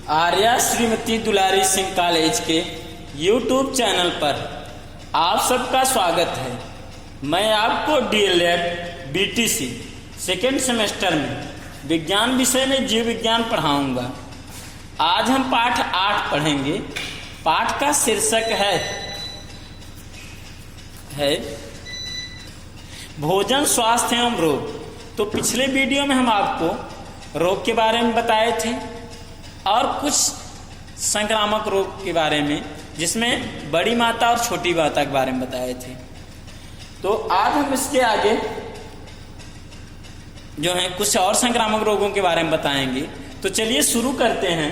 आर्या श्रीमती दुलारी Singh college के YouTube channel पर आप सबका स्वागत है। मैं आपको DLED BTC सेकेंड सेमेस्टर में विज्ञान विषय में जीव विज्ञान पढ़ाऊंगा। आज हम पाठ 8 पढ़ेंगे। पाठ का शीर्षक है भोजन, स्वास्थ्य एवं रोग। तो पिछले वीडियो में हम आपको रोग के बारे में बताए थे और कुछ संक्रामक रोग के बारे में, जिसमें बड़ी माता और छोटी माता के बारे में बताए थे। तो आज हम इसके आगे जो है कुछ और संक्रामक रोगों के बारे में बताएंगे। तो चलिए शुरू करते हैं।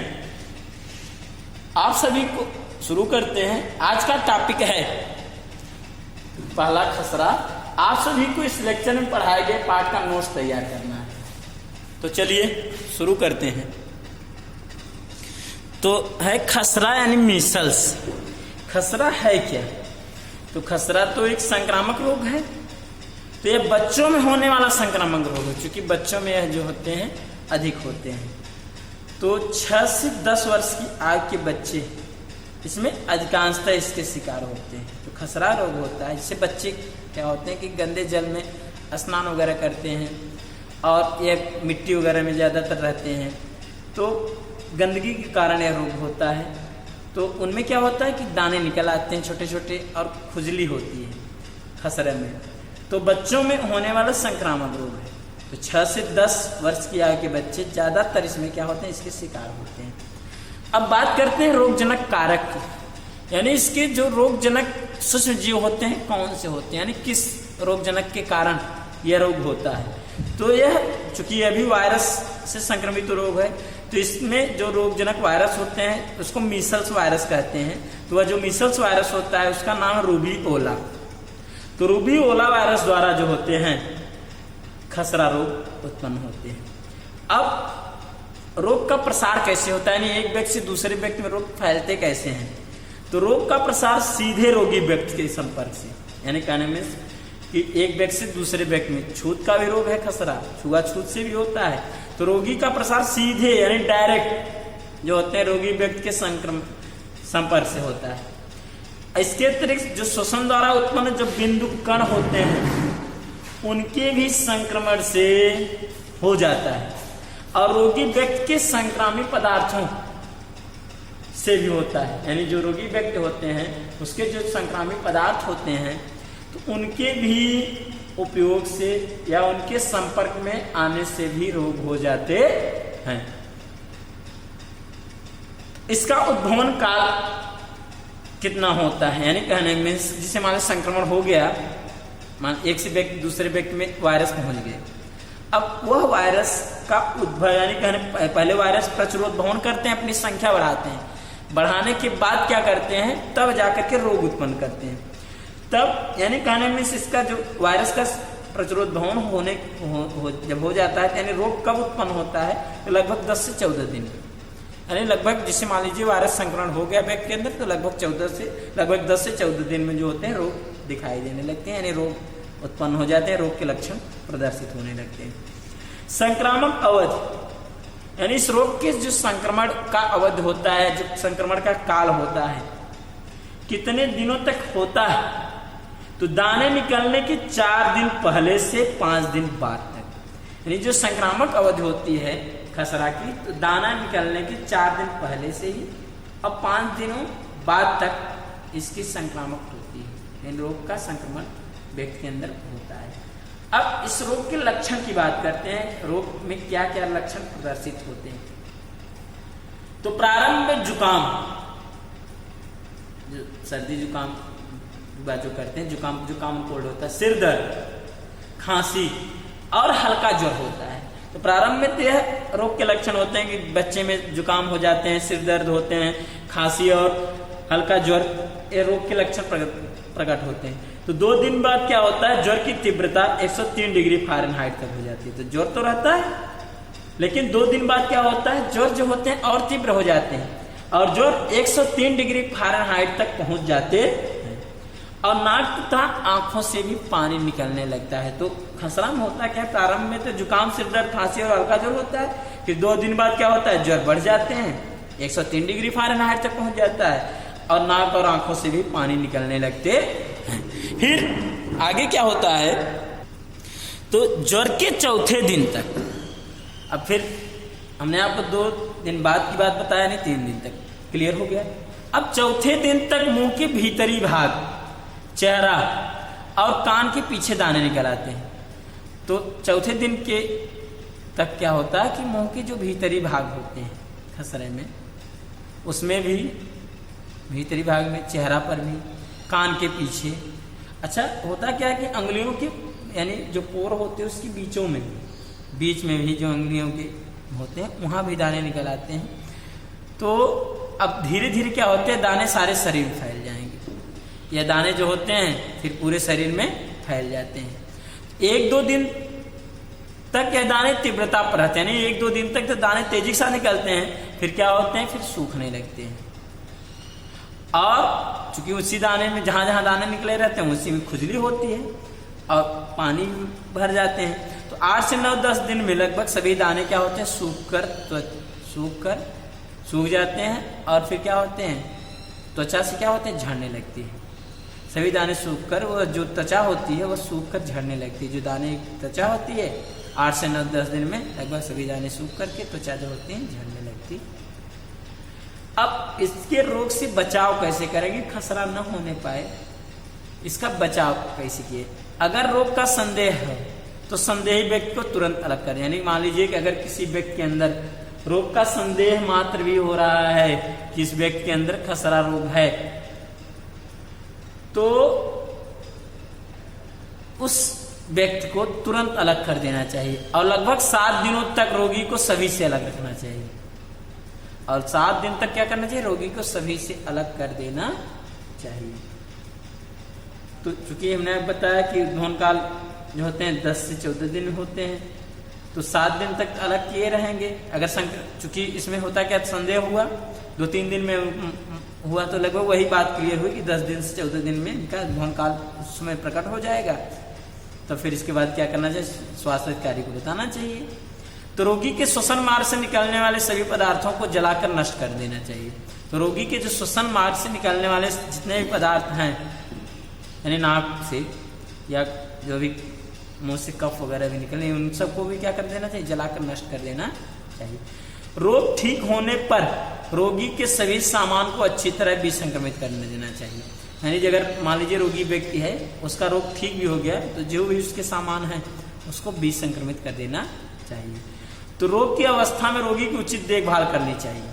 आप सभी को शुरू करते हैं। आज का टॉपिक है पहला खसरा। आप सभी को इस लेक्चर में पढ़ाए गए पाठ का नोट्स तैयार करना है। तो चलिए शुरू करते हैं। तो है खसरा यानी मीसल्स। खसरा है क्या? तो खसरा तो एक संक्रामक रोग है। तो यह बच्चों में होने वाला संक्रामक रोग है, क्योंकि बच्चों में यह जो होते हैं अधिक होते हैं। तो 6 से 10 वर्ष की आयु के बच्चे इसमें अधिकांशतः इसके शिकार होते हैं। तो खसरा रोग होता है, जिससे बच्चे क्या होते हैं कि गंदे जल में स्नान वगैरह करते हैं और ये मिट्टी वगैरह में ज़्यादातर रहते हैं। तो गंदगी के कारण यह रोग होता है। तो उनमें क्या होता है कि दाने निकल आते हैं छोटे छोटे और खुजली होती है खसरे में। तो बच्चों में होने वाला संक्रामक रोग है। तो 6 से 10 वर्ष की आयु के बच्चे ज़्यादातर इसमें क्या होते हैं, इसके शिकार होते हैं। अब बात करते हैं रोगजनक कारक की, यानी इसके जो रोगजनक सूक्ष्म जीव होते हैं कौन से होते हैं, यानी किस रोगजनक के कारण यह रोग होता है। तो यह चूंकि यह भी वायरस से संक्रमित रोग है, तो इसमें जो रोगजनक वायरस होते हैं उसको मीसल्स वायरस कहते हैं। तो वह जो मीसल्स वायरस होता है उसका नाम रूबीओला। तो रूबीओला वायरस द्वारा जो होते हैं खसरा रोग उत्पन्न होते हैं। अब रोग का प्रसार कैसे होता है, यानी एक व्यक्ति से दूसरे व्यक्ति में रोग फैलते कैसे हैं। तो रोग का प्रसार सीधे रोगी व्यक्ति के संपर्क से, यानी कहने में कि एक व्यक्ति से दूसरे व्यक्ति में छूत का भी रोग है खसरा, छुआछूत से भी होता है। तो रोगी का प्रसार सीधे यानी डायरेक्ट जो होते हैं रोगी व्यक्ति के संपर्क से होता है। इसके अतिरिक्त जो श्वसन द्वारा उत्पन्न जो बिंदु कण होते हैं उनके भी संक्रमण से हो जाता है, और रोगी व्यक्ति के संक्रामी पदार्थों से भी होता है। यानी जो रोगी व्यक्ति होते हैं उसके जो संक्रामी पदार्थ होते हैं तो उनके भी उपयोग से या उनके संपर्क में आने से भी रोग हो जाते हैं। इसका उद्भवन काल कितना होता है, यानी कहने में जिसे मान संक्रमण हो गया, मान एक से व्यक्ति दूसरे व्यक्ति में वायरस पहुंच गए। अब वह वायरस का उद्भव यानी कहने पहले वायरस प्रचुरोद्भवन करते हैं, अपनी संख्या बढ़ाते हैं, बढ़ाने के बाद क्या करते हैं तब जाकर के रोग उत्पन्न करते हैं। तब यानी कहने में इसका जो वायरस का प्रचुरोद्भवन होने जब हो जाता है, यानी रोग कब उत्पन्न होता है, तो लगभग 10 से 14 दिन, यानी लगभग जिससे मान लीजिए वायरस संक्रमण हो गया व्यक्ति के अंदर, तो लगभग 10 से 14 दिन में जो होते हैं रोग दिखाई देने लगते हैं, यानी रोग उत्पन्न हो जाते हैं, रोग के लक्षण प्रदर्शित होने लगते हैं। संक्रामक अवधि, यानी इस रोग के जो संक्रमण का अवधि होता है, जो संक्रमण का काल होता है, कितने दिनों तक होता है। तो दाने निकलने के 4 दिन पहले से 5 दिन बाद तक, यानी जो संक्रामक अवधि होती है खसरा की, तो दाना निकलने के 4 दिन पहले से ही और 5 दिनों बाद तक इसकी संक्रामक होती है, यानी रोग का संक्रमण व्यक्ति के अंदर होता है। अब इस रोग के लक्षण की बात करते हैं, रोग में क्या क्या लक्षण प्रदर्शित होते हैं। तो प्रारंभ में जुकाम, जो सर्दी जुकाम जो करते हैं, जुकाम कोल्ड होता है, सिर दर्द, खांसी और हल्का ज्वर होता है। तो प्रारंभ में तो यह रोग के लक्षण होते हैं कि बच्चे में जुकाम हो जाते हैं, सिर दर्द होते हैं, खांसी और हल्का ज्वर, ये रोग के लक्षण प्रकट होते हैं। तो 2 दिन बाद क्या होता है, ज्वर की तीव्रता 103 डिग्री फ़ारेनहाइट तक हो जाती है। तो ज्वर तो रहता है, लेकिन 2 दिन बाद क्या होता है, ज्वर जो होते हैं और तीव्र हो जाते हैं, और ज्वर 103 डिग्री फ़ारेनहाइट तक पहुंच जाते हैं, और नाक तथा आंखों से भी पानी निकलने लगता है। तो खसरा में होता क्या है, प्रारंभ में तो जुकाम, सिर दर्द, खांसी और हल्का ज्वर होता है। फिर 2 दिन बाद क्या होता है, ज्वर बढ़ जाते हैं, 103 डिग्री फ़ारेनहाइट तक पहुंच जाता है और नाक और आंखों से भी पानी निकलने लगते हैं। फिर आगे क्या होता है, तो ज्वर के चौथे दिन तक, अब फिर हमने आपको 2 दिन बाद की बात बताया, नहीं 3 दिन तक क्लियर हो गया। अब चौथे दिन तक मुंह के भीतरी भाग, चेहरा और कान के पीछे दाने निकल आते हैं। तो चौथे दिन के तक क्या होता है कि मुंह के जो भीतरी भाग होते हैं खसरे में, उसमें भी भीतरी भाग में, चेहरा पर भी, कान के पीछे। अच्छा होता क्या है कि अंगुलियों के यानी जो पोर होते हैं उसके बीचों में, बीच में भी जो अंगुलियों के होते हैं वहाँ भी दाने निकल आते हैं। तो अब धीरे धीरे क्या होते हैं, दाने सारे शरीर में फैल जाएंगे। यह दाने जो होते हैं फिर पूरे शरीर में फैल जाते हैं। 1-2 दिन तक यह दाने तीव्रता पर रहते हैं, यानी 1-2 दिन तक तो दाने तेजी से निकलते हैं, फिर क्या होते हैं, फिर सूखने लगते हैं। और चूंकि उसी दाने में जहां जहां दाने निकले रहते हैं उसी में खुजली होती है और पानी भर जाते हैं। तो 8 से 9-10 दिन में लगभग सभी दाने क्या होते हैं, सूख जाते हैं और फिर क्या होते हैं, त्वचा से क्या होते हैं, झड़ने लगती है। सभी दाने सूखकर वो जो त्वचा होती है वो सूखकर झड़ने लगती है। जो दाने त्वचा होती है 8 से 9-10 दिन में लगभग सभी दाने सूख करके त्वचा जो होती है झड़ने लगती है। अब इसके रोग से बचाव कैसे करेंगे, खसरा न होने पाए, इसका बचाव कैसे किए। अगर रोग का संदेह है तो संदेही व्यक्ति को तुरंत अलग करें। यानी मान लीजिए कि अगर किसी व्यक्ति के अंदर रोग का संदेह मात्र भी हो रहा है कि इस व्यक्ति के अंदर खसरा रोग है, तो उस व्यक्ति को तुरंत अलग कर देना चाहिए और लगभग 7 दिनों तक रोगी को सभी से अलग रखना चाहिए। और 7 दिन तक क्या करना चाहिए, रोगी को सभी से अलग कर देना चाहिए। तो चूंकि हमने बताया कि उद्भवन काल जो होते हैं 10 से 14 दिन होते हैं, तो 7 दिन तक अलग किए रहेंगे। अगर चूंकि इसमें होता क्या, संदेह हुआ 2-3 दिन में हुआ तो लगभग वही बात क्लियर हुई कि 10 दिन से 14 दिन में इनका उद्भवन काल उस समय प्रकट हो जाएगा। तो फिर इसके बाद क्या करना चाहिए, स्वास्थ्य अधिकारी को बताना चाहिए। तो रोगी के श्वसन मार्ग से निकलने वाले सभी पदार्थों को जलाकर नष्ट कर देना चाहिए। तो रोगी के जो श्वसन मार्ग से निकलने वाले जितने भी पदार्थ हैं, यानी नाक से या जो भी मुंह से कफ वगैरह भी निकले, उन सबको भी क्या कर देना चाहिए, जलाकर नष्ट कर देना चाहिए। रोग ठीक होने पर रोगी के सभी सामान को अच्छी तरह विसंक्रमित करने देना चाहिए। यानी अगर मान लीजिए रोगी व्यक्ति है, उसका रोग ठीक भी हो गया, तो जो भी उसके सामान है उसको विसंक्रमित कर देना चाहिए। तो रोग की अवस्था में रोगी की उचित देखभाल करनी चाहिए।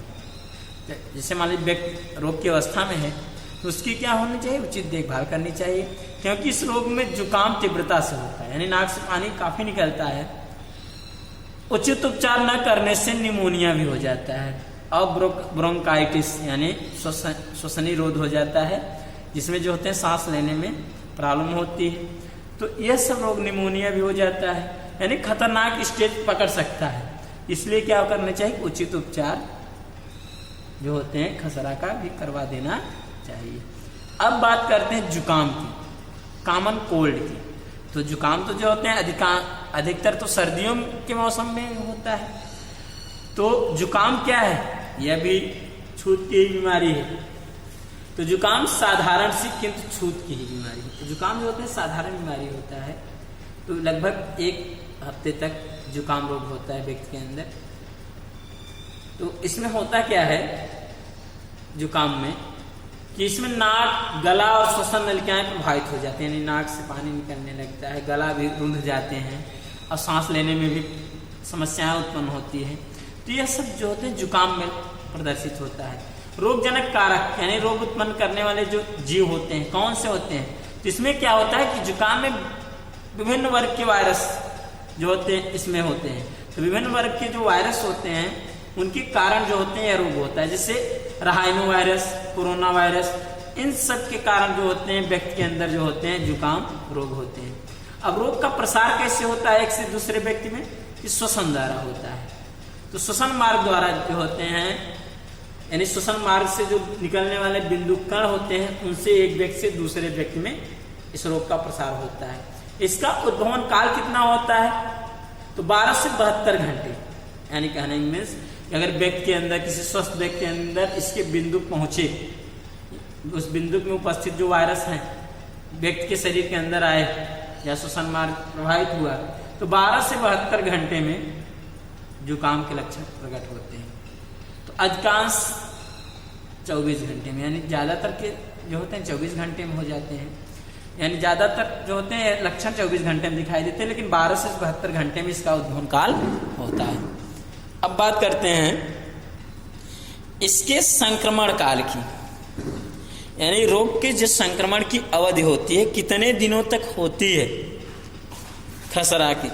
जैसे मान लीजिए व्यक्ति रोग की अवस्था में है तो उसकी क्या होनी चाहिए, उचित देखभाल करनी चाहिए। क्योंकि इस रोग में जुकाम तीव्रता से होता है, यानी नाक से पानी काफी निकलता है। उचित उपचार न करने से निमोनिया भी हो जाता है और ब्रोंकाइटिस यानी श्वसनी रोध हो जाता है, जिसमें जो होते हैं सांस लेने में प्रॉब्लम होती है। तो यह सब रोग निमोनिया भी हो जाता है, यानी खतरनाक स्टेज पकड़ सकता है। इसलिए क्या करना चाहिए, उचित उपचार जो होते हैं खसरा का भी करवा देना चाहिए। अब बात करते हैं जुकाम की, कॉमन कोल्ड की। तो जुकाम तो जो होते हैं अधिकतर तो सर्दियों के मौसम में होता है। तो जुकाम क्या है, यह भी छूत की बीमारी है। तो जुकाम साधारण सी किंतु छूत की ही बीमारी है। तो जुकाम जो होते हैं साधारण बीमारी होता है, तो लगभग 1 हफ्ते तक जुकाम रोग होता है व्यक्ति के अंदर। तो इसमें होता क्या है जुकाम में कि इसमें नाक, गला और श्वसन नलिकाएं प्रभावित हो जाती हैं, यानी नाक से पानी निकलने लगता है, गला भी रुंध जाते हैं और सांस लेने में भी समस्याएं उत्पन्न होती है। तो यह सब जो होते हैं जुकाम में प्रदर्शित होता है। रोगजनक कारक यानी रोग उत्पन्न करने वाले जो जीव होते हैं कौन से होते हैं, तो इसमें क्या होता है कि जुकाम में विभिन्न वर्ग के वायरस जो होते हैं इसमें होते हैं। तो विभिन्न वर्ग के जो वायरस होते हैं उनके कारण जो होते हैं यह रोग होता है, जैसे राइनो वायरस, कोरोना वायरस, इन सब के कारण जो होते हैं व्यक्ति के अंदर जो होते हैं जुकाम रोग होते हैं। अब रोग का प्रसार कैसे होता है एक से दूसरे व्यक्ति में, इस श्वसन द्वारा होता है। तो श्वसन मार्ग द्वारा जो होते हैं, यानी श्वसन मार्ग से जो निकलने वाले बिंदु कण होते हैं उनसे एक व्यक्ति से दूसरे व्यक्ति में इस रोग का प्रसार होता है। इसका उद्भवन काल कितना होता है, तो 12 से 72 घंटे, यानी कहने मीन्स अगर व्यक्ति के अंदर, किसी स्वस्थ व्यक्ति के अंदर इसके बिंदु पहुंचे, उस बिंदु में उपस्थित जो वायरस है व्यक्ति के शरीर के अंदर आए या श्वसन मार्ग प्रभावित हुआ, तो 12 से 72 घंटे में जुकाम के लक्षण प्रकट होते हैं। तो अधिकांश 24 घंटे में, यानी ज्यादातर के जो होते हैं 24 घंटे में हो जाते हैं, यानी ज्यादातर जो होते हैं लक्षण 24 घंटे में दिखाई देते हैं, लेकिन 12 से 72 घंटे में इसका उद्भवन काल होता है। अब बात करते हैं इसके संक्रमण काल की, यानी रोग के जो संक्रमण की अवधि होती है कितने दिनों तक होती है खसरा की,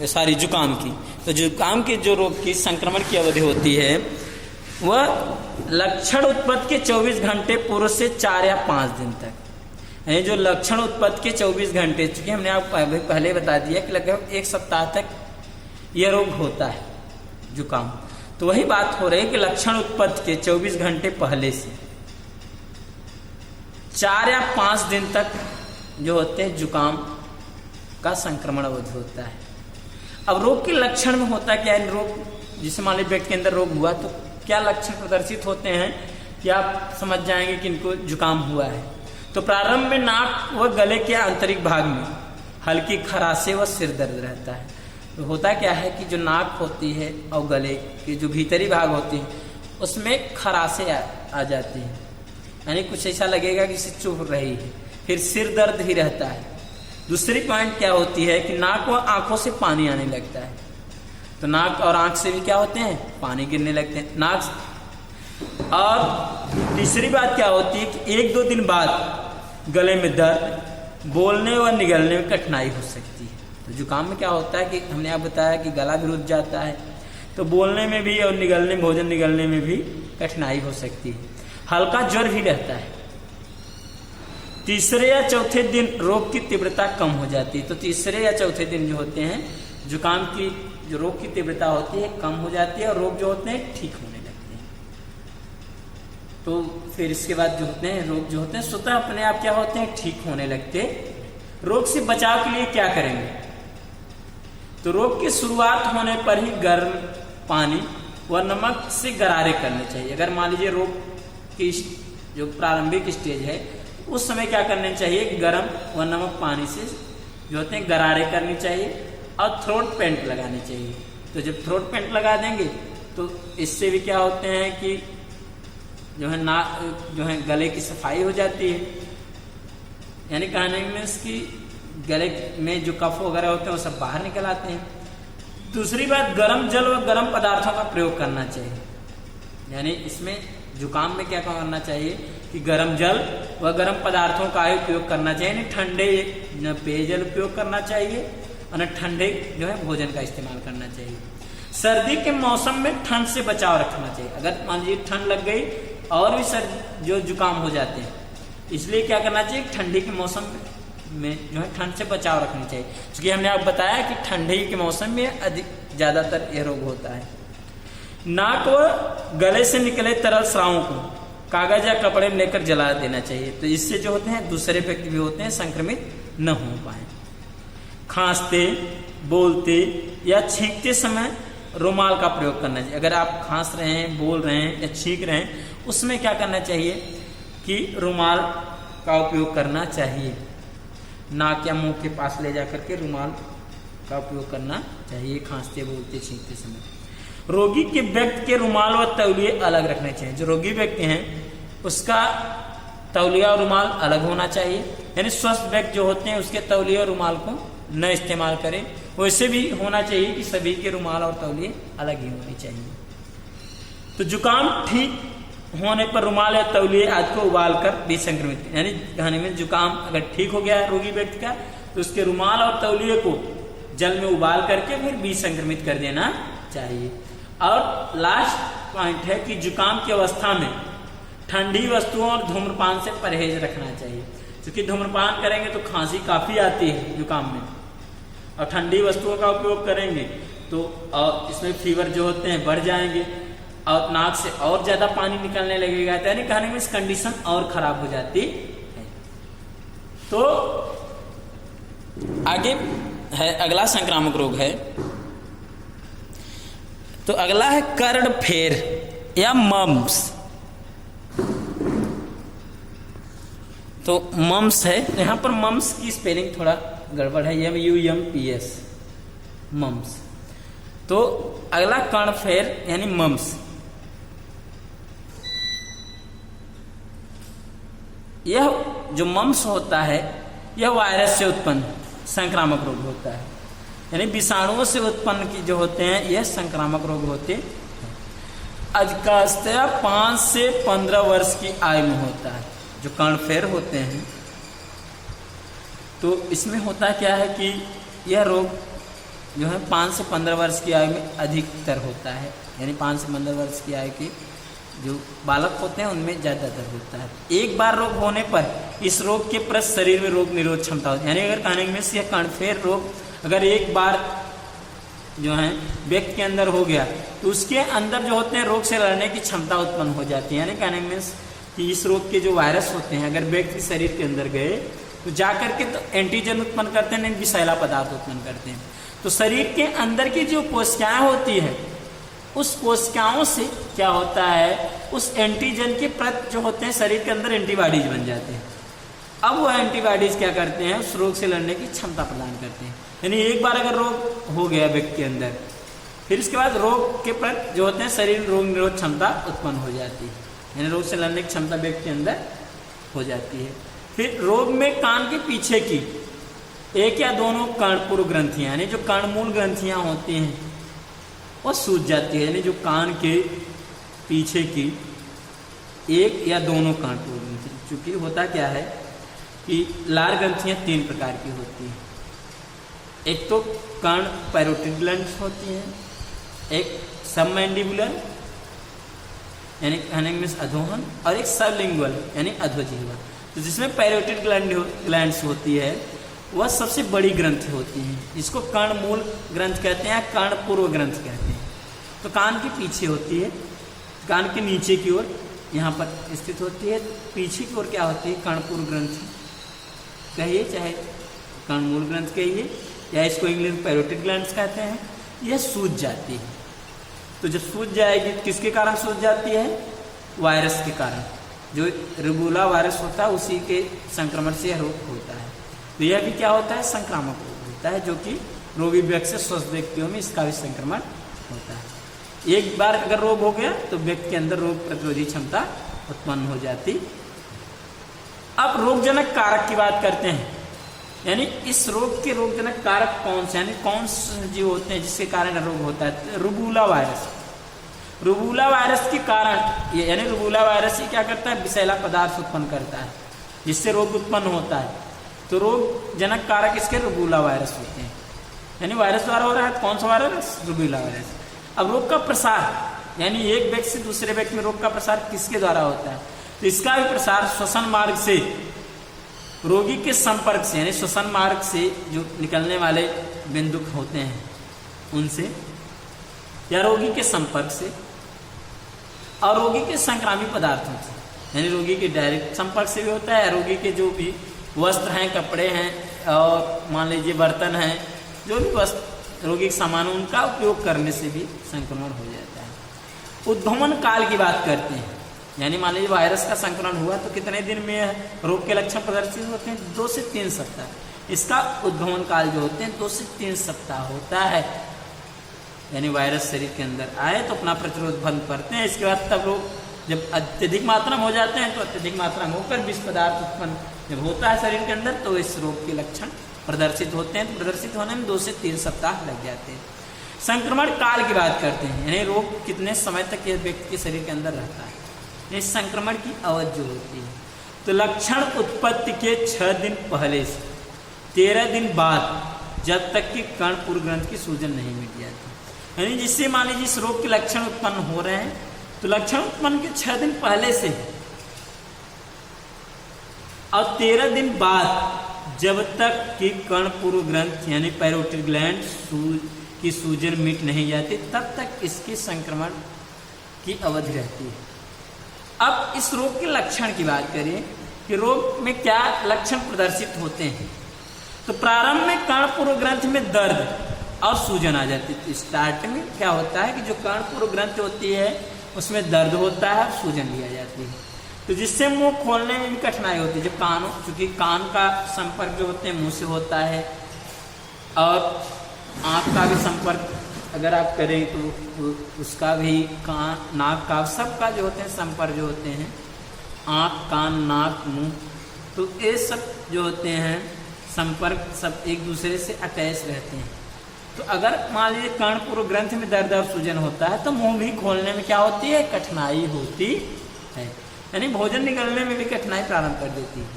सारी जुकाम की। तो जुकाम की जो रोग की संक्रमण की अवधि होती है वह लक्षण उत्पत्ति के 24 घंटे पूर्व से 4 या 5 दिन तक, यानी जो लक्षण उत्पत्ति के 24 घंटे, चूंकि हमने आपको पहले बता दिया कि लगभग 1 सप्ताह तक यह रोग होता है जुकाम। तो वही बात हो रही है कि लक्षण उत्पत्ति के 24 घंटे पहले से 4 या 5 दिन तक जो होते हैं जुकाम का संक्रमण अवधि होता है। अब रोग के लक्षण में होता क्या है, रोग जिसे मान लीजिए व्यक्ति के अंदर रोग हुआ तो क्या लक्षण प्रदर्शित होते हैं कि आप समझ जाएंगे कि इनको जुकाम हुआ है। तो प्रारंभ में नाक व गले के आंतरिक भाग में हल्की खराशे व सिर दर्द रहता है। तो होता क्या है कि जो नाक होती है और गले के जो भीतरी भाग होती है उसमें खराशे आ जाती हैं, यानी कुछ ऐसा लगेगा कि इसे चुभ रही है। फिर सिर दर्द ही रहता है। दूसरी पॉइंट क्या होती है कि नाक व आंखों से पानी आने लगता है। तो नाक और आंख से भी क्या होते हैं, पानी गिरने लगते हैं नाक। और तीसरी बात क्या होती है कि 1-2 दिन बाद गले में दर्द, बोलने व निगलने में कठिनाई हो सकती है। तो जुकाम में क्या होता है कि हमने आप बताया कि गला भी रुक जाता है, तो बोलने में भी और निगलने, भोजन निगलने में भी कठिनाई हो सकती है। हल्का ज्वर भी रहता है। तीसरे या चौथे दिन रोग की तीव्रता कम हो जाती है। तो तीसरे या चौथे दिन जो होते हैं जुकाम की जो रोग की तीव्रता होती है कम हो जाती है और रोग जो होते हैं ठीक होने लगते हैं। तो फिर इसके बाद जो होते हैं रोग जो होते हैं स्वतः अपने आप क्या होते हैं, ठीक होने लगते। रोग से बचाव के लिए क्या करेंगे, तो रोग की शुरुआत होने पर ही गर्म पानी व नमक से गरारे करने चाहिए। अगर मान लीजिए रोग की जो प्रारंभिक स्टेज है उस समय क्या करने चाहिए कि गर्म व नमक पानी से जो होते हैं गरारे करनी चाहिए और थ्रोट पेंट लगानी चाहिए। तो जब थ्रोट पेंट लगा देंगे तो इससे भी क्या होते हैं कि जो है गले की सफाई हो जाती है, यानी कहने में इसकी गले में जो कफ वगैरह होते हैं वो सब बाहर निकल आते हैं। दूसरी बात, गर्म जल व गर्म पदार्थों का प्रयोग करना चाहिए, यानी इसमें जुकाम में क्या करना चाहिए कि गर्म जल व गर्म पदार्थों का उपयोग करना चाहिए, यानी ठंडे पेयजल उपयोग करना चाहिए और ठंडे जो है भोजन का इस्तेमाल करना चाहिए। सर्दी के मौसम में ठंड से बचाव रखना चाहिए। अगर मान लीजिए ठंड लग गई और भी जो जुकाम हो जाते हैं, इसलिए क्या करना चाहिए, ठंडी के मौसम में जो है ठंड से बचाव रखनी चाहिए, क्योंकि हमने आपको बताया कि ठंडी के मौसम में ज्यादातर यह रोग होता है। नाक व गले से निकले तरल स्रावों को कागज या कपड़े में लेकर जला देना चाहिए। तो इससे जो होते हैं दूसरे व्यक्ति भी होते हैं संक्रमित न हो पाए। खांसते, बोलते या छींकते समय रुमाल का प्रयोग करना चाहिए। अगर आप खांस रहे हैं, बोल रहे हैं या छींक रहे हैं, उसमें क्या करना चाहिए कि रुमाल का उपयोग करना चाहिए। नाक या मुंह के पास ले जाकर के रुमाल का उपयोग करना चाहिए खांसते, बोलते, छींकते समय। रोगी के व्यक्ति के रुमाल व तौलिए अलग रखने चाहिए। जो रोगी व्यक्ति हैं उसका तौलिया और रुमाल अलग होना चाहिए, यानी स्वस्थ व्यक्ति जो होते हैं उसके तौलिया और रुमाल को न इस्तेमाल करें। वैसे भी होना चाहिए कि सभी के रुमाल और तौलिए अलग ही होने चाहिए। तो जुकाम ठीक होने पर रुमाल या तौलिए आदि को उबाल कर भी संक्रमित, यानी कहने में जुकाम अगर ठीक हो गया है रोगी व्यक्ति का तो उसके रुमाल और तौलिए को जल में उबाल करके फिर भी संक्रमित कर देना चाहिए। और लास्ट पॉइंट है कि जुकाम की अवस्था में ठंडी वस्तुओं और धूम्रपान से परहेज रखना चाहिए, क्योंकि धूम्रपान करेंगे तो खांसी काफी आती है जुकाम में, और ठंडी वस्तुओं का उपयोग करेंगे तो और इसमें फीवर जो होते हैं बढ़ जाएंगे और नाक से और ज्यादा पानी निकलने लगेगा, यानी कहने में इस कंडीशन और खराब हो जाती है। तो आगे है अगला संक्रामक रोग है तो अगला है कर्णफेर या मम्स। तो मम्स है, यहाँ पर मम्स की स्पेलिंग थोड़ा गड़बड़ है, MUMPS मम्स। तो अगला कर्णफेर यानी मम्स। यह जो मम्स होता है यह वायरस से उत्पन्न संक्रामक रोग होता है, यानी विषाणुओं से उत्पन्न की जो होते हैं यह संक्रामक रोग होते हैं। अधिकांशतया 5 से 15 वर्ष की आयु में होता है जो कर्णफेर होते हैं। तो इसमें होता क्या है कि यह रोग जो है 5 से 15 वर्ष की आयु में अधिकतर होता है, यानी 5 से 15 वर्ष की आयु के जो बालक होते हैं उनमें ज़्यादातर होता है। एक बार रोग होने पर इस रोग के प्रति शरीर में रोग निरोध क्षमता होती है, यानी अगर कहने में से यह कर्णफेर रोग अगर एक बार जो है व्यक्ति के अंदर हो गया तो उसके अंदर जो होते हैं रोग से लड़ने की क्षमता उत्पन्न हो जाती है। यानी कहने में कि इस रोग के जो वायरस होते हैं अगर व्यक्ति शरीर के अंदर गए तो जाकर के तो एंटीजन उत्पन्न करते हैं, विषैला पदार्थ उत्पन्न करते हैं। तो शरीर के अंदर की जो कोशिकाएं होती है उस कोशिकाओं से क्या होता है, उस एंटीजन के प्रति जो होते हैं शरीर के अंदर एंटीबॉडीज बन जाते हैं। अब वह एंटीबॉडीज क्या करते हैं, उस रोग से लड़ने की क्षमता प्रदान करते हैं। यानी एक बार अगर रोग हो गया व्यक्ति के अंदर, फिर इसके बाद रोग के प्रति जो होते हैं शरीर रोग निरोध क्षमता उत्पन्न हो जाती है, यानी रोग से लड़ने की क्षमता व्यक्ति के अंदर हो जाती है। फिर रोग में कान के पीछे की एक या दोनों कर्णपूर्व ग्रंथियां, यानी जो कर्णमूल ग्रंथियां होती हैं वो सूज जाती है, यानी जो कान के पीछे की एक या दोनों कर्णपूर्व ग्रंथियां। चूंकि होता क्या है कि लार ग्रंथियां 3 प्रकार की होती हैं। एक तो कर्ण पैरोटिड ग्लैंड्स होती हैं, एक सबमैंडिबुलर यानी कहने में अधोहन, और एक सबलिंगुअल यानी अधोजिह्वा। तो जिसमें पैरोटिड ग्लैंड्स होती है वह सबसे बड़ी ग्रंथि होती है, जिसको कर्णमूल ग्रंथ कहते हैं, कर्णपूर्व ग्रंथ कहते हैं। तो कान के पीछे होती है, कान के नीचे की ओर यहाँ पर स्थित होती है। पीछे की ओर क्या होती है, कर्णपूर्व ग्रंथि कहिए, चाहे कर्णमूल ग्रंथ कहिए, या इसको इंग्लिश में पैरोटिड ग्लैंड्स कहते हैं। यह सूज जाती है। तो जब सूज जाएगी किसके कारण सूज जाती है, वायरस के कारण। जो रूबेला वायरस होता है उसी के संक्रमण से यह रोग होता है। तो यह भी क्या होता है, संक्रामक रोग होता है, जो कि रोगी व्यक्ति से स्वस्थ व्यक्तियों में इसका भी संक्रमण होता है। एक बार अगर रोग हो गया तो व्यक्ति के अंदर रोग प्रतिरोधी क्षमता उत्पन्न हो जाती। अब रोगजनक कारक की बात करते हैं, यानी इस रोग के रोगजनक कारक कौन से, यानी कौन से जीव होते हैं जिसके कारण रोग होता है। रूबेला वायरस, रूबेला वायरस के कारण, यानी रूबेला वायरस ही क्या करता है, विषैला पदार्थ उत्पन्न करता है जिससे रोग उत्पन्न होता है। तो रोग जनक कारक इसके रूबेला वायरस होते हैं, यानी वायरस द्वारा हो रहा है। कौन सा वायरस, रूबेला वायरस। अब रोग का प्रसार, यानी एक व्यक्ति से दूसरे व्यक्ति में रोग का प्रसार किसके द्वारा होता है, तो इसका भी प्रसार श्वसन मार्ग से, रोगी के संपर्क से, यानी श्वसन मार्ग से जो निकलने वाले बिंदु होते हैं उनसे, या रोगी के संपर्क से, और रोगी के संक्रामी पदार्थों से, यानी रोगी के डायरेक्ट संपर्क से भी होता है, या रोगी के जो भी वस्त्र हैं, कपड़े हैं, और मान लीजिए बर्तन हैं, जो भी वस्त्र रोगी के सामान उनका उपयोग करने से भी संक्रमण हो जाता है। उद्भवन काल की बात करते हैं, यानी मान लीजिए वायरस का संक्रमण हुआ तो कितने दिन में रोग के लक्षण प्रदर्शित होते हैं, 2 से 3 सप्ताह। इसका उद्भवन काल जो होते हैं 2 से 3 सप्ताह होता है, यानी वायरस शरीर के अंदर आए तो अपना प्रतिरोध बंद करते हैं। इसके बाद तब लोग जब अत्यधिक मात्रा में हो जाते हैं तो अत्यधिक मात्रा में होकर विष पदार्थ उत्पन्न जब होता है शरीर के अंदर तो इस रोग के लक्षण प्रदर्शित होते हैं। तो प्रदर्शित होने में 2 से 3 सप्ताह लग जाते हैं। संक्रमण काल की बात करते हैं, यानी रोग कितने समय तक यह व्यक्ति के शरीर के अंदर रहता है, इस संक्रमण की अवधि जो होती है। तो लक्षण उत्पत्ति के 6 दिन पहले से 13 दिन बाद, जब तक कि कर्णपूर्व ग्रंथ की सूजन नहीं मिट जाती, यानी जिससे मान लीजिए इस रोग के लक्षण उत्पन्न हो रहे हैं तो लक्षण उत्पन्न के 6 दिन पहले से और 13 दिन बाद, जब तक कि कर्णपूर्व ग्रंथ यानी पैरोटिड ग्लैंड की सूजन मिट नहीं जाती तब तक इसके संक्रमण की अवधि रहती है। अब इस रोग के लक्षण की बात करें कि रोग में क्या लक्षण प्रदर्शित होते हैं। तो प्रारंभ में कर्णपूर्व ग्रंथ में दर्द, और सूजन आ जाती है। तो स्टार्टिंग में क्या होता है कि जो कर्णपुर ग्रंथि होती है उसमें दर्द होता है, सूजन भी आ जाती है, तो जिससे मुंह खोलने में भी कठिनाई होती है। जब कानों, चूंकि कान का संपर्क जो होते हैं मुंह से होता है, और आँख का भी संपर्क अगर आप करें तो उसका भी, कान, नाक का, सबका जो होते हैं संपर्क जो होते हैं, आँख, कान, नाक, मुंह, तो ये सब जो होते हैं संपर्क सब एक दूसरे से अटैच रहते हैं। तो अगर मान लीजिए कर्णपुर ग्रंथि में दर्द और सूजन होता है तो मुंह भी खोलने में क्या होती है, कठिनाई होती है, यानी भोजन निकलने में भी कठिनाई प्रारंभ कर देती है।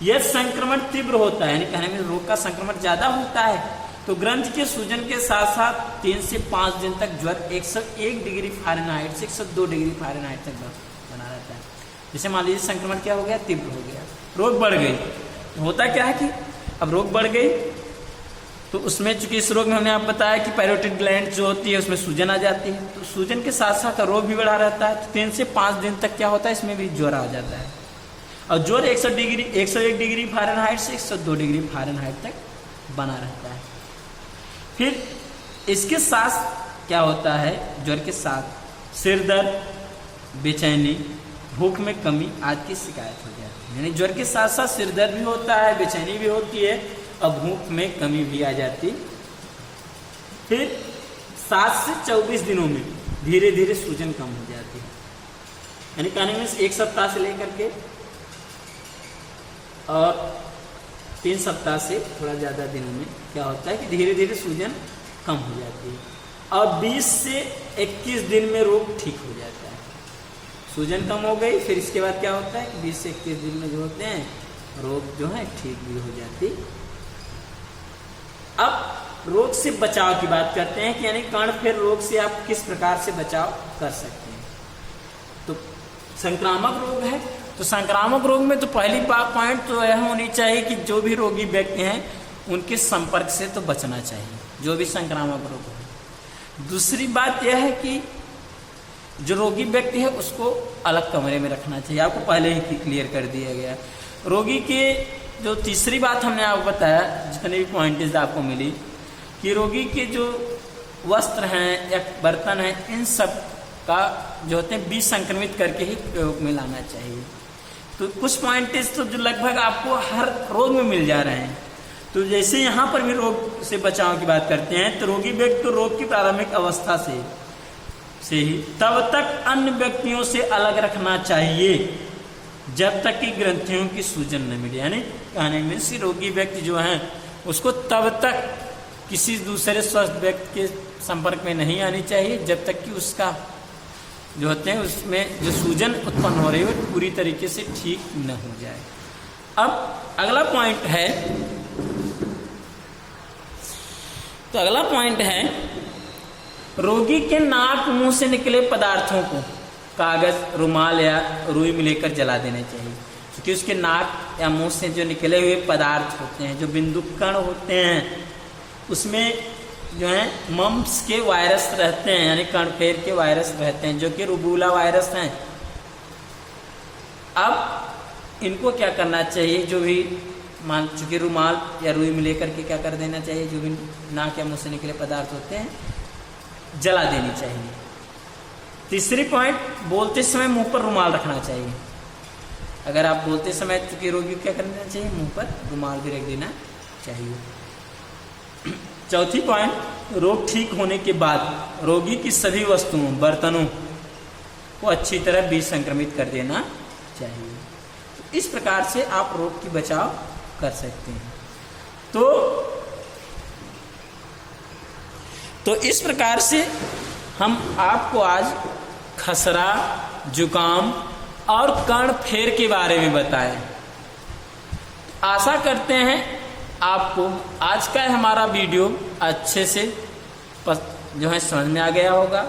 यह संक्रमण तीव्र होता है, यानी कहने में रोग का संक्रमण ज्यादा होता है, तो ग्रंथि के सूजन के साथ साथ 3 से 5 दिन तक ज्वर 101 डिग्री फ़ारेनहाइट से 102 डिग्री फ़ारेनहाइट तक बना रहता है। जैसे मान लीजिए संक्रमण क्या हो गया, तीव्र हो गया, रोग बढ़ गई, तो होता क्या है कि अब रोग बढ़ गई तो उसमें चूंकि इस रोग में हमने आप बताया कि पैरोटिड ग्लैंड जो होती है उसमें सूजन आ जाती है, तो सूजन के साथ साथ रोग भी बढ़ा रहता है। तो 3 से 5 दिन तक क्या होता है, इसमें भी ज्वर आ जाता है, और ज्वर 101 डिग्री फ़ारेनहाइट से 102 डिग्री फ़ारेनहाइट तक बना रहता है। फिर इसके साथ क्या होता है, ज्वर के साथ सिर दर्द, बेचैनी, भूख में कमी आदि की शिकायत हो जाती है। यानी ज्वर के साथ साथ सिर दर्द भी होता है, बेचैनी भी होती है, और भूख में कमी भी आ जाती। फिर 7 से 24 दिनों में धीरे धीरे सूजन कम हो जाती है, यानी कहने में 1 सप्ताह से लेकर के और 3 सप्ताह से थोड़ा ज़्यादा दिनों में क्या होता है कि धीरे धीरे सूजन कम हो जाती है, और 20 से 21 दिन में रोग ठीक हो जाता है। सूजन कम हो गई, फिर इसके बाद क्या होता है कि 20 से 21 दिन में जो होते हैं रोग जो है ठीक भी हो जाती। अब रोग से बचाव की बात करते हैं कि यानी कर्णफेर रोग से आप किस प्रकार से बचाव कर सकते हैं। तो संक्रामक रोग है, तो संक्रामक रोग में तो पहली पॉइंट तो यह होनी चाहिए कि जो भी रोगी व्यक्ति हैं उनके संपर्क से तो बचना चाहिए, जो भी संक्रामक रोग है। दूसरी बात यह है कि जो रोगी व्यक्ति है उसको अलग कमरे में रखना चाहिए, आपको पहले ही क्लियर कर दिया गया। रोगी के जो तीसरी बात हमने आपको बताया, जितने भी पॉइंट्स आपको मिली, कि रोगी के जो वस्त्र हैं या बर्तन हैं, इन सब का जो होते हैं विसंक्रमित करके ही प्रयोग में लाना चाहिए। तो कुछ पॉइंट्स तो जो लगभग आपको हर रोग में मिल जा रहे हैं। तो जैसे यहाँ पर भी रोग से बचाव की बात करते हैं, तो रोगी व्यक्ति को रोग की प्रारंभिक अवस्था से ही तब तक अन्य व्यक्तियों से अलग रखना चाहिए जब तक कि ग्रंथियों की सूजन न मिले। यानी कहने में से रोगी व्यक्ति जो हैं उसको तब तक किसी दूसरे स्वस्थ व्यक्ति के संपर्क में नहीं आनी चाहिए जब तक कि उसका जो होते हैं उसमें जो सूजन उत्पन्न हो रही है वो पूरी तरीके से ठीक न हो जाए। अब अगला पॉइंट है, तो अगला पॉइंट है रोगी के नाक मुंह से निकले पदार्थों को कागज, रुमाल या रुई में लेकर जला देने चाहिए, क्योंकि उसके नाक या मुंह से जो निकले हुए पदार्थ होते हैं, जो बिंदु कण होते हैं, उसमें जो है मम्प्स के वायरस रहते हैं, यानी कर्णफेर के वायरस रहते हैं, जो कि रूबेला वायरस हैं। अब इनको क्या करना चाहिए, जो भी मान चुके रुमाल या रुई में लेकर के क्या कर देना चाहिए, जो भी नाक या मुंह से निकले पदार्थ होते हैं जला देनी चाहिए। तीसरी पॉइंट, बोलते समय मुंह पर रुमाल रखना चाहिए। अगर आप बोलते समय चूंकि रोगी को क्या करना चाहिए, मुंह पर रुमाल भी रख देना चाहिए। चौथी पॉइंट, रोग ठीक होने के बाद रोगी की सभी वस्तुओं, बर्तनों को अच्छी तरह विसंक्रमित कर देना चाहिए। तो इस प्रकार से आप रोग की बचाव कर सकते हैं। तो इस प्रकार से हम आपको आज खसरा, जुकाम और कर्णफेर के बारे में बताएं। आशा करते हैं आपको आज का हमारा वीडियो अच्छे से जो है समझ में आ गया होगा,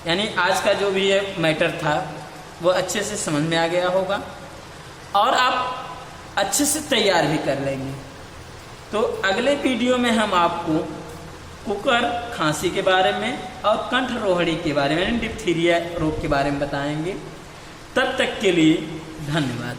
यानी आज का जो भी ये मैटर था वो अच्छे से समझ में आ गया होगा और आप अच्छे से तैयार भी कर लेंगे। तो अगले वीडियो में हम आपको कुकर, खांसी के बारे में और कंठ रोहड़ी के बारे में, डिप्थीरिया रोग के बारे में बताएंगे। तब तक के लिए धन्यवाद।